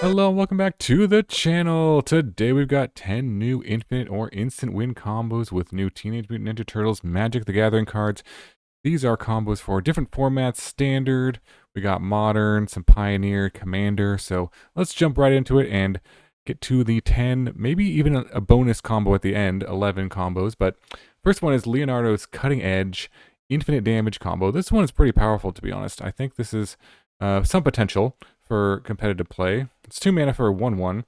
Hello and welcome back to the channel. Today we've got 10 new infinite or instant win combos with new Teenage Mutant Ninja Turtles Magic the Gathering cards. These are combos for different formats, standard, we got modern, some pioneer, commander. So let's jump right into it and get to the 10, maybe even a bonus combo at the end, 11 combos. But first one is Leonardo's Cutting Edge Infinite Damage combo. This one is pretty powerful, to be honest. I think this is some potential for competitive play. It's 2 mana for a 1/1,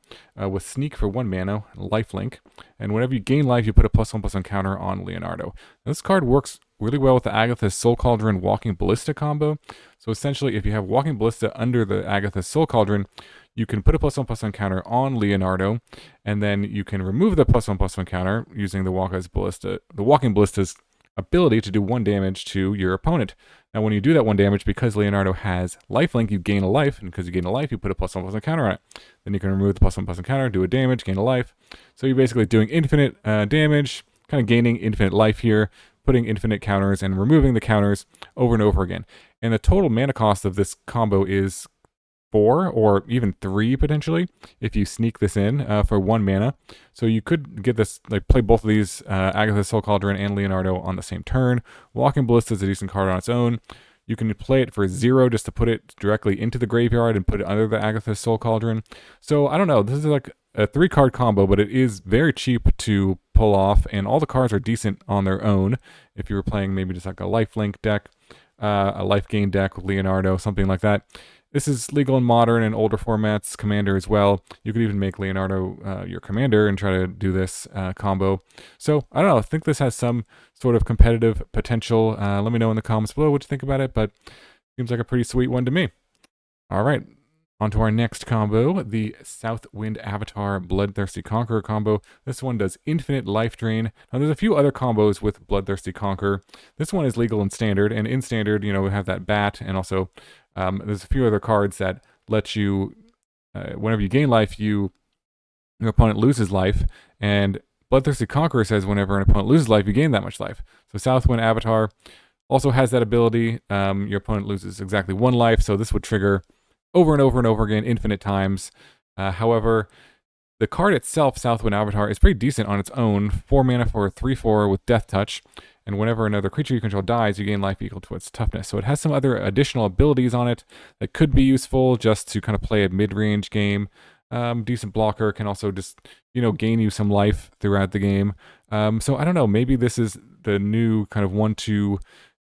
with Sneak for 1 mana, Lifelink, and whenever you gain life, you put a +1/+1 counter on Leonardo. Now, this card works really well with the Agatha Soul Cauldron Walking Ballista combo. So essentially, if you have Walking Ballista under the Agatha Soul Cauldron, you can put a +1/+1 counter on Leonardo, and then you can remove the +1/+1 counter using the Walking Ballista's ability to do 1 damage to your opponent. Now, when you do that 1 damage, because Leonardo has lifelink, you gain a life, and because you gain a life, you put a +1/+1 counter on it. Then you can remove the +1/+1 counter, do a damage, gain a life. So you're basically doing infinite damage, kind of gaining infinite life here, putting infinite counters and removing the counters over and over again. And the total mana cost of this combo is 4 or even 3 potentially if you sneak this in for 1 mana. So you could get this, like, play both of these, Agatha Soul Cauldron and Leonardo on the same turn. Walking Ballista is a decent card on its own. You can play it for 0 just to put it directly into the graveyard and put it under the Agatha Soul Cauldron. So I don't know, this is like a 3-card combo, but it is very cheap to pull off, and all the cards are decent on their own. If you were playing maybe just like a lifelink deck, a life gain deck with Leonardo, something like that. This is legal in modern and older formats, commander as well. You could even make Leonardo your commander and try to do this combo. So, I don't know, I think this has some sort of competitive potential. Let me know in the comments below what you think about it, but seems like a pretty sweet one to me. Alright, on to our next combo, the Southwind Avatar Bloodthirsty Conqueror combo. This one does infinite life drain. Now, there's a few other combos with Bloodthirsty Conqueror. This one is legal in standard, and in standard, you know, we have that bat, and also there's a few other cards that let you, whenever you gain life, your opponent loses life, and Bloodthirsty Conqueror says whenever an opponent loses life, you gain that much life. So Southwind Avatar also has that ability. Your opponent loses exactly 1 life, so this would trigger over and over and over again, infinite times. However, the card itself, Southwind Avatar, is pretty decent on its own. 4 mana for a 3/4 with Death Touch. And whenever another creature you control dies, you gain life equal to its toughness. So it has some other additional abilities on it that could be useful just to kind of play a mid-range game. Decent blocker, can also just, you know, gain you some life throughout the game. So I don't know, maybe this is the new kind of 1/2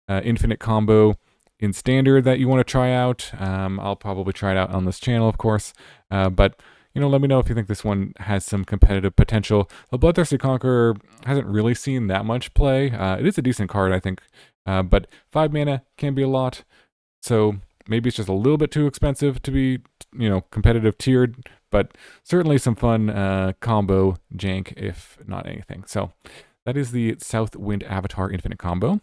infinite combo in standard that you want to try out. I'll probably try it out on this channel, of course. But you know, let me know if you think this one has some competitive potential. The Bloodthirsty Conqueror hasn't really seen that much play. It is a decent card, I think, but 5 mana can be a lot. So maybe it's just a little bit too expensive to be, you know, competitive tiered, but certainly some fun combo jank, if not anything. So that is the Southwind Avatar Infinite combo.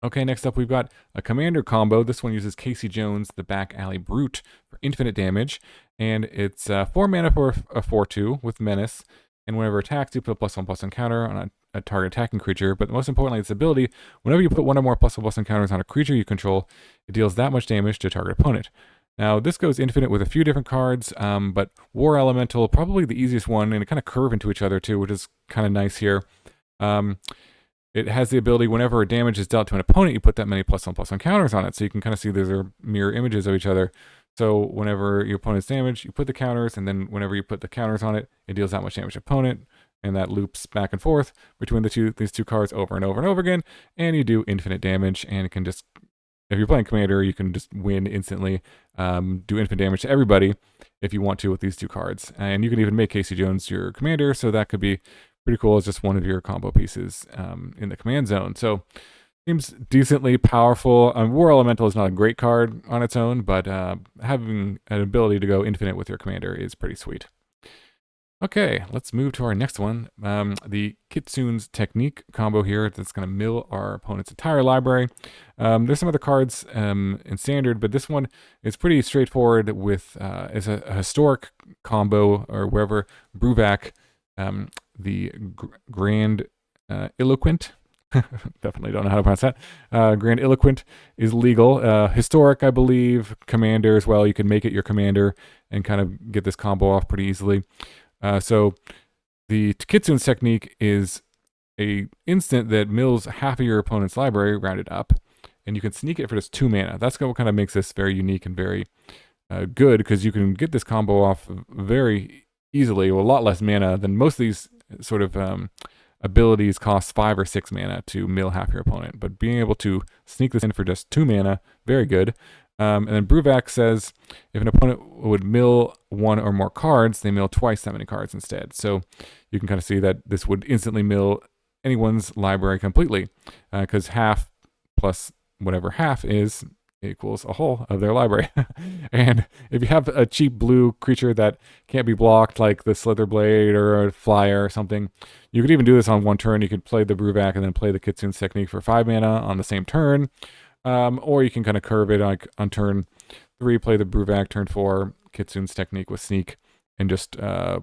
Okay, next up we've got a commander combo. This one uses Casey Jones, the Back Alley Brute, for infinite damage. And it's 4 mana for a 4/2 with Menace. And whenever it attacks, you put a +1/+1 counter on a target attacking creature. But most importantly, its ability, whenever you put 1 or more +1/+1 counters on a creature you control, it deals that much damage to a target opponent. Now, this goes infinite with a few different cards, but War Elemental, probably the easiest one, and it kind of curve into each other too, which is kind of nice here. It has the ability, whenever a damage is dealt to an opponent, you put that many +1/+1 counters on it. So you can kind of see these are mirror images of each other. So whenever your opponent's damaged, you put the counters, and then whenever you put the counters on it, it deals that much damage to opponent, and that loops back and forth between these two cards over and over and over again, and you do infinite damage, and it can just, if you're playing Commander, you can just win instantly, do infinite damage to everybody if you want to with these 2 cards. And you can even make Casey Jones your Commander, so that could be pretty cool as just one of your combo pieces in the command zone. So seems decently powerful. War Elemental is not a great card on its own, but having an ability to go infinite with your commander is pretty sweet. Okay, let's move to our next one. The Kitsune's Technique combo here that's going to mill our opponent's entire library. There's some other cards in standard, but this one is pretty straightforward with, it's a historic combo, or wherever Bruvac, the Grand Eloquent Definitely don't know how to pronounce that. Grandiloquent is legal. Historic, I believe. Commander as well. You can make it your commander and kind of get this combo off pretty easily. So the Kitsune's technique is a instant that mills half of your opponent's library rounded up, and you can sneak it for just 2 mana. That's what kind of makes this very unique and very good, because you can get this combo off very easily with a lot less mana than most of these sort of abilities cost 5 or 6 mana to mill half your opponent. But being able to sneak this in for just 2 mana, very good. And then Bruvac says if an opponent would mill 1 or more cards, they mill twice that many cards instead. So you can kind of see that this would instantly mill anyone's library completely, because half plus whatever half is equals a whole of their library. And if you have a cheap blue creature that can't be blocked, like the Slitherblade or a Flyer or something, you could even do this on 1 turn. You could play the Bruvac and then play the Kitsune's technique for 5 mana on the same turn. Or you can kind of curve it, like on turn 3, play the Bruvac, turn 4, Kitsune's technique with Sneak, and just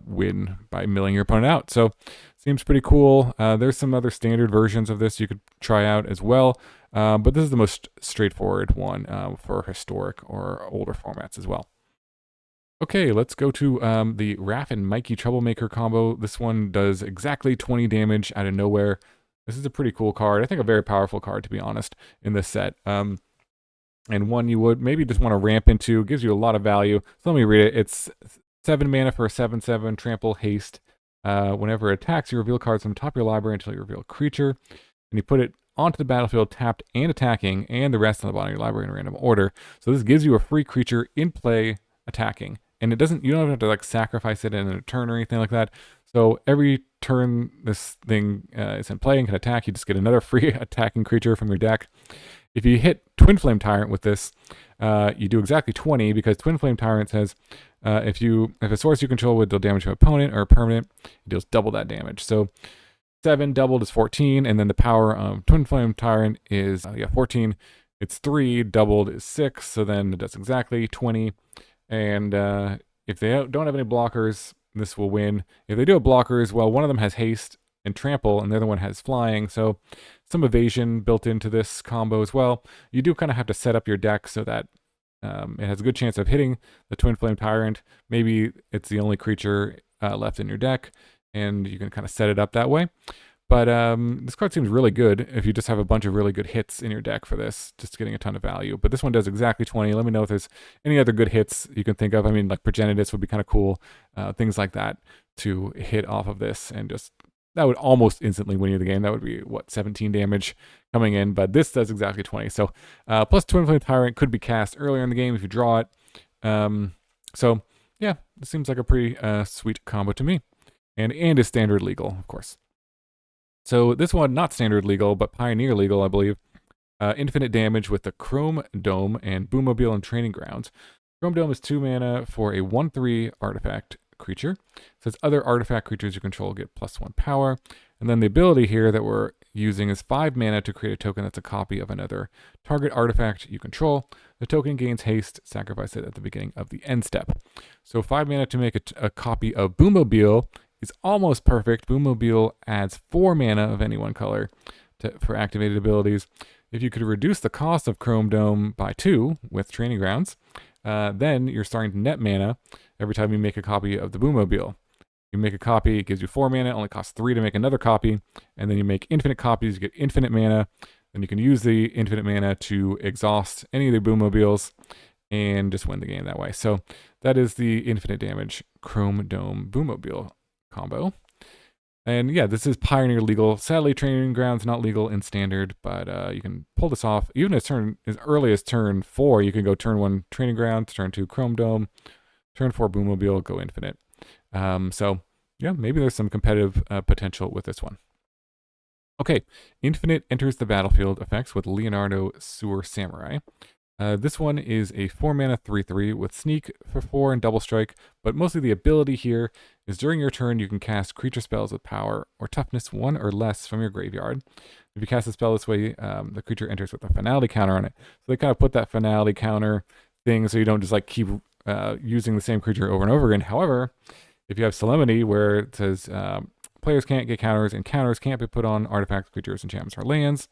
win by milling your opponent out. So seems pretty cool. There's some other standard versions of this you could try out as well. But this is the most straightforward one for historic or older formats as well. Okay, let's go to the Raph and Mikey Troublemaker combo. This one does exactly 20 damage out of nowhere. This is a pretty cool card. I think a very powerful card, to be honest, in this set. And one you would maybe just want to ramp into. Gives you a lot of value. So let me read it. It's 7 mana for a 7/7, trample, haste. Whenever it attacks, you reveal cards from the top of your library until you reveal a creature. And you put it onto the battlefield tapped and attacking, and the rest on the bottom of your library in a random order. So this gives you a free creature in play attacking. And it doesn't, you don't have to like sacrifice it in a turn or anything like that. So every turn this thing is in play and can attack, you just get another free attacking creature from your deck. If you hit Twin Flame Tyrant with this, you do exactly 20, because Twin Flame Tyrant says if a source you control would deal damage to an opponent or a permanent, it deals double that damage. So 7 doubled is 14, and then the power of Twin Flame Tyrant is 14. It's 3 doubled is 6, so then it does exactly 20. And if they don't have any blockers, this will win. If they do have blockers, well, one of them has haste and trample, and the other one has flying, so some evasion built into this combo as well. You do kind of have to set up your deck so that it has a good chance of hitting the Twin Flame Tyrant. Maybe it's the only creature left in your deck, and you can kind of set it up that way. But this card seems really good if you just have a bunch of really good hits in your deck for this, just getting a ton of value. But this one does exactly 20. Let me know if there's any other good hits you can think of. I mean, like Progenitus would be kind of cool, things like that to hit off of this, and just that would almost instantly win you the game. That would be, what, 17 damage coming in, but this does exactly 20. So plus Twin Flame Tyrant could be cast earlier in the game if you draw it. So yeah, this seems like a pretty sweet combo to me. And is standard legal, of course. So this one, not standard legal, but pioneer legal, I believe. Infinite damage with the Chrome Dome and Boommobile and Training Grounds. Chrome Dome is 2 mana for a 1/3 artifact creature. It says other artifact creatures you control get +1 power. And then the ability here that we're using is 5 mana to create a token that's a copy of another target artifact you control. The token gains haste, sacrifice it at the beginning of the end step. So 5 mana to make a copy of Boommobile is almost perfect. Boommobile adds 4 mana of any one color for activated abilities. If you could reduce the cost of Chrome Dome by 2 with Training Grounds, then you're starting to net mana every time you make a copy of the Boommobile. You make a copy, it gives you 4 mana, it only costs 3 to make another copy, and then you make infinite copies, you get infinite mana, and you can use the infinite mana to exhaust any of the Boommobiles and just win the game that way. So that is the infinite damage Chrome Dome Boommobile combo. And yeah, this is pioneer legal. Sadly, Training Grounds not legal in standard, but you can pull this off. Even as early as turn 4, you can go turn 1 Training Grounds, turn 2 Chrome Dome, turn 4 Boommobile, go infinite. So yeah, maybe there's some competitive potential with this one. Okay, Infinite enters the battlefield effects with Leonardo Sewer Samurai. This one is a 4 mana 3/3 with Sneak for 4 and Double Strike, but mostly the ability here is during your turn you can cast creature spells with power or toughness 1 or less from your graveyard. If you cast a spell this way, the creature enters with a finality counter on it. So they kind of put that finality counter thing so you don't just like keep using the same creature over and over again. However, if you have Solemnity where it says players can't get counters, and counters can't be put on artifacts, creatures, enchantments, or lands,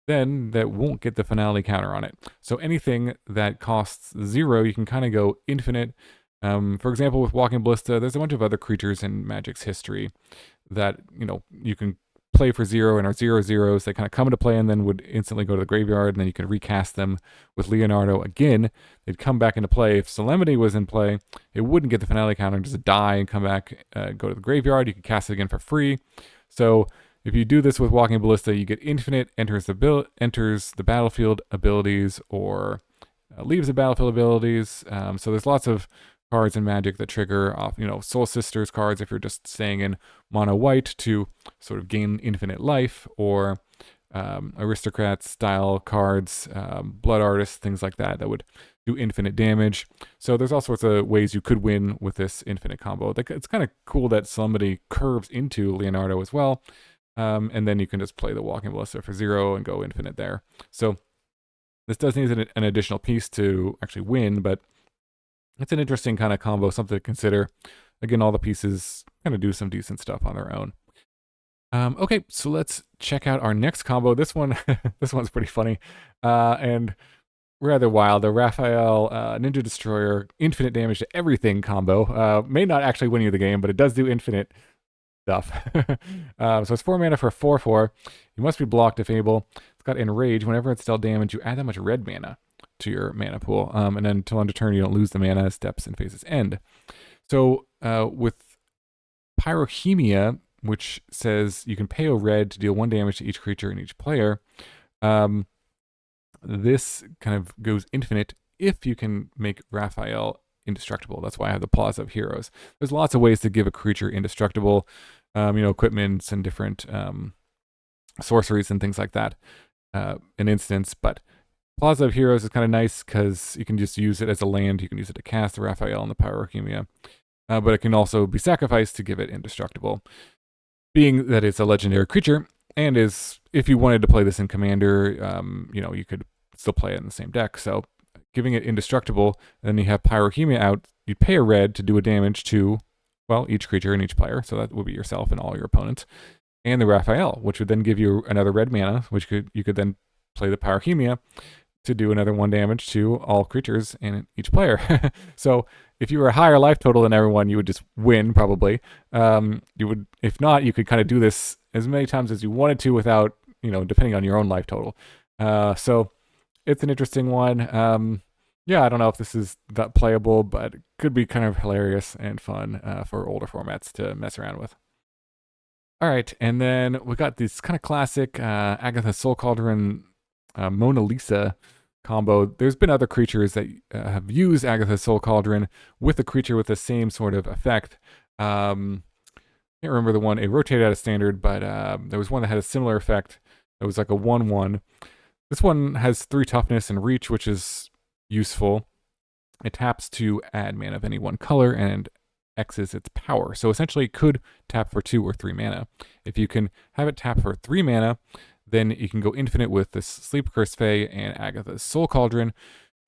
then that won't get the finality counter on it. So anything that costs 0, you can kind of go infinite. For example, with Walking Ballista, there's a bunch of other creatures in Magic's history that, you can play for 0 and are 0/0s. They kind of come into play and then would instantly go to the graveyard, and then you can recast them with Leonardo again. They'd come back into play. If Solemnity was in play, it wouldn't get the finality counter, just die and come back, go to the graveyard. You could cast it again for free. So if you do this with Walking Ballista, you get infinite, enters the battlefield abilities, or leaves the battlefield abilities. So there's lots of cards in Magic that trigger off, Soul Sisters cards if you're just staying in mono white to sort of gain infinite life, or aristocrat style cards, blood artists, things like that would do infinite damage. So there's all sorts of ways you could win with this infinite combo. It's kind of cool that somebody curves into Leonardo as well. And then you can just play the Walking Ballista for 0 and go infinite there. So this does need an additional piece to actually win, but it's an interesting kind of combo, something to consider. Again, all the pieces kind of do some decent stuff on their own. Okay, so let's check out our next combo. This one, this one's pretty funny and rather wild. The Raphael Ninja Destroyer infinite damage to everything combo may not actually win you the game, but it does do infinite stuff. So it's 4 mana for 4/4. You must be blocked if able. It's got Enrage. Whenever it's dealt damage, you add that much red mana to your mana pool, and then until end of turn you don't lose the mana as steps and phases end. So with Pyrohemia, which says you can pay a red to deal 1 damage to each creature and each player, this kind of goes infinite if you can make Raphael indestructible. That's why I have the Plaza of Heroes. There's lots of ways to give a creature indestructible, equipments and different sorceries and things like that, an instance, but Plaza of Heroes is kind of nice because you can just use it as a land. You can use it to cast the Raphael and the Pyrohemia, but it can also be sacrificed to give it indestructible, being that it's a legendary creature, and is, if you wanted to play this in Commander, you could still play it in the same deck. So giving it indestructible, and then you have Pyrohemia out, you'd pay a red to do a damage to, well, each creature and each player. So that would be yourself and all your opponents, and the Raphael, which would then give you another red mana, which you could then play the Pyrohemia to do another 1 damage to all creatures and each player. So if you were a higher life total than everyone, you would just win probably. If not, you could kind of do this as many times as you wanted to without, depending on your own life total. So it's an interesting one. I don't know if this is that playable, but it could be kind of hilarious and fun for older formats to mess around with. All right, and then we got this kind of classic Agatha Soul Cauldron Mona Lisa combo. There's been other creatures that have used Agatha Soul Cauldron with a creature with the same sort of effect. Can't remember the one. It rotated out of standard, but there was one that had a similar effect. It was like a 1/1. This one has 3 toughness and reach, which is useful. It taps to add mana of any one color and X's its power. So essentially it could tap for 2 or 3 mana. If you can have it tap for 3 mana, then you can go infinite with the Sleep Curse Fae and Agatha's Soul Cauldron.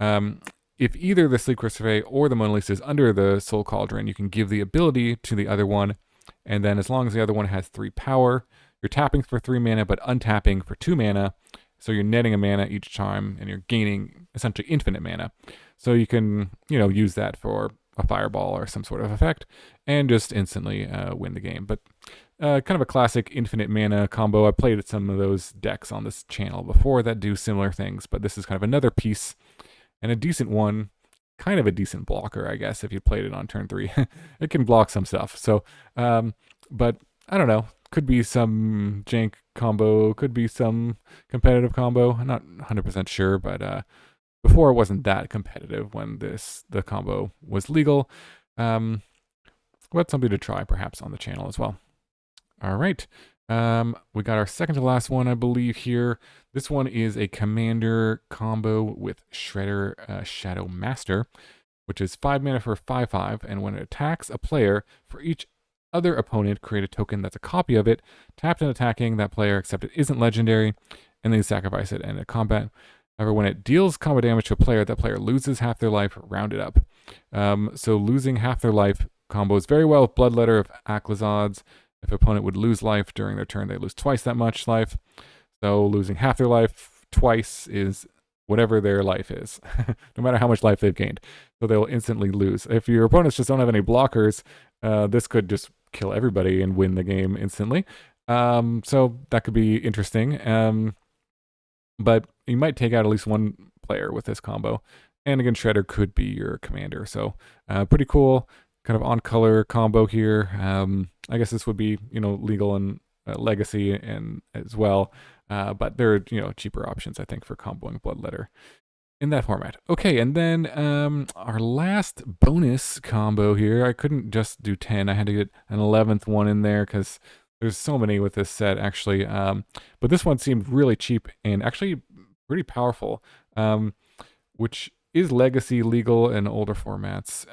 If either the Sleep Curse Fae or the Mona Lisa is under the Soul Cauldron, you can give the ability to the other one, and then as long as the other one has 3 power, you're tapping for 3 mana but untapping for 2 mana, so you're netting a mana each time, and you're gaining essentially infinite mana. So you can, use that for a fireball or some sort of effect, and just instantly win the game. But kind of a classic infinite mana combo. I played some of those decks on this channel before that do similar things, but this is kind of another piece, and a decent one, kind of a decent blocker, I guess, if you played it on turn 3. It can block some stuff. So, but I don't know. Could be some jank combo, could be some competitive combo. I'm not 100% sure, but before it wasn't that competitive when the combo was legal. But something to try perhaps on the channel as well. All right. We got our second to last one, I believe, here. This one is a commander combo with Shredder Shadow Master, which is 5 mana for 5/5, and when it attacks a player, for each other opponent, create a token that's a copy of it, tapped and attacking that player, except it isn't legendary, and then you sacrifice it and in combat. However, when it deals combat damage to a player, that player loses half their life, rounded up. So losing half their life combos very well with Bloodletter of Aclazod's, If an opponent would lose life during their turn, they lose twice that much life. So losing half their life twice is whatever their life is, no matter how much life they've gained. So they will instantly lose. If your opponents just don't have any blockers, this could just kill everybody and win the game instantly. So that could be interesting. But you might take out at least one player with this combo. And again, Shredder could be your commander. So pretty cool, kind of on color combo here. I guess this would be, legal in Legacy and as well. But there are, cheaper options, I think, for comboing Bloodletter in that format. Okay, and then our last bonus combo here. I couldn't just do 10. I had to get an 11th one in there because there's so many with this set, actually. But this one seemed really cheap and actually pretty powerful, which is Legacy legal in older formats.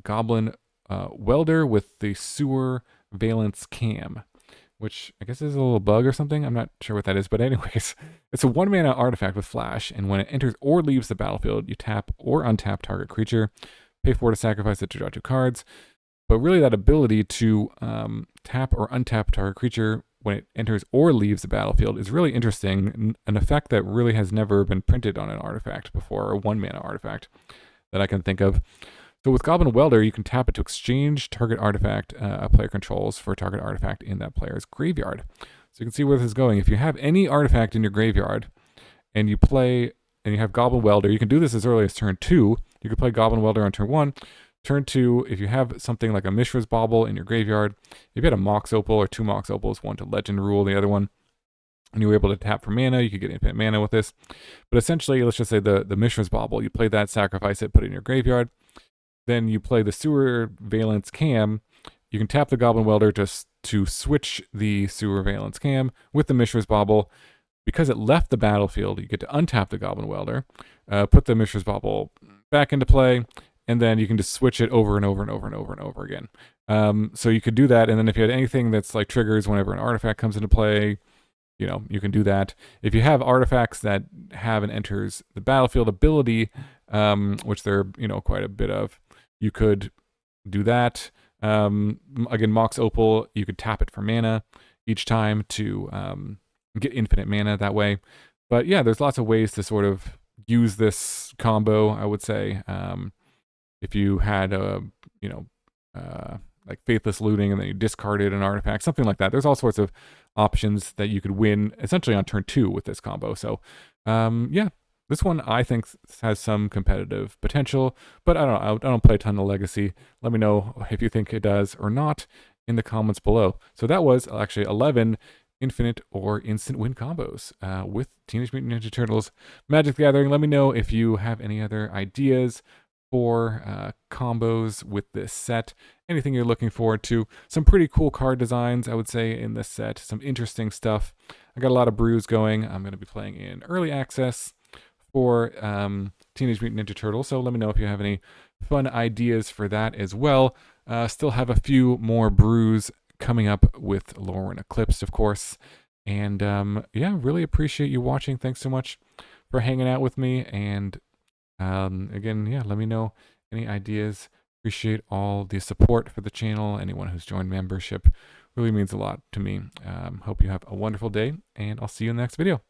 Goblin welder with the sewer valence cam, which I guess is a little bug or something. I'm not sure what that is, but anyways, it's a 1-mana artifact with flash, and when it enters or leaves the battlefield, you tap or untap target creature, pay 4 to sacrifice it to draw 2 cards. But really that ability to tap or untap target creature when it enters or leaves the battlefield is really interesting, an effect that really has never been printed on an artifact before, a 1-mana artifact that I can think of. So with Goblin Welder, you can tap it to exchange target artifact a player controls for a target artifact in that player's graveyard. So you can see where this is going. If you have any artifact in your graveyard and you play and you have Goblin Welder, you can do this as early as turn 2. You can play Goblin Welder on turn 1. Turn 2, if you have something like a Mishra's Bauble in your graveyard, if you had a Mox Opal or 2 Mox Opals, one to Legend Rule, the other one, and you were able to tap for mana, you could get infinite mana with this. But essentially, let's just say the Mishra's Bauble, you play that, sacrifice it, put it in your graveyard. Then you play the Sewer Valence Cam. You can tap the Goblin Welder to switch the Sewer Valence Cam with the Mishra's Bauble. Because it left the battlefield, you get to untap the Goblin Welder, put the Mishra's Bauble back into play, and then you can just switch it over and over and over and over and over again. So you could do that, and then if you had anything that's like triggers whenever an artifact comes into play, you can do that. If you have artifacts that have an enters the battlefield ability, which there are, quite a bit of, you could do that. Again, Mox Opal, you could tap it for mana each time to get infinite mana that way. But yeah, there's lots of ways to sort of use this combo, I would say. If you had like Faithless Looting and then you discarded an artifact, something like that. There's all sorts of options that you could win essentially on turn 2 with this combo. So yeah, this one I think has some competitive potential, but I don't know. I don't play a ton of Legacy. Let me know if you think it does or not in the comments below. So that was actually 11 infinite or instant win combos with Teenage Mutant Ninja Turtles Magic the Gathering. Let me know if you have any other ideas for combos with this set, anything you're looking forward to. Some pretty cool card designs, I would say, in this set. Some interesting stuff. I got a lot of brews going. I'm going to be playing in early access for Teenage Mutant Ninja Turtles, so let me know if you have any fun ideas for that as well. Still have a few more brews coming up with Lauren Eclipse, of course. And yeah, really appreciate you watching. Thanks so much for hanging out with me. And again, yeah, let me know any ideas. Appreciate all the support for the channel. Anyone who's joined membership really means a lot to me. Hope you have a wonderful day, and I'll see you in the next video.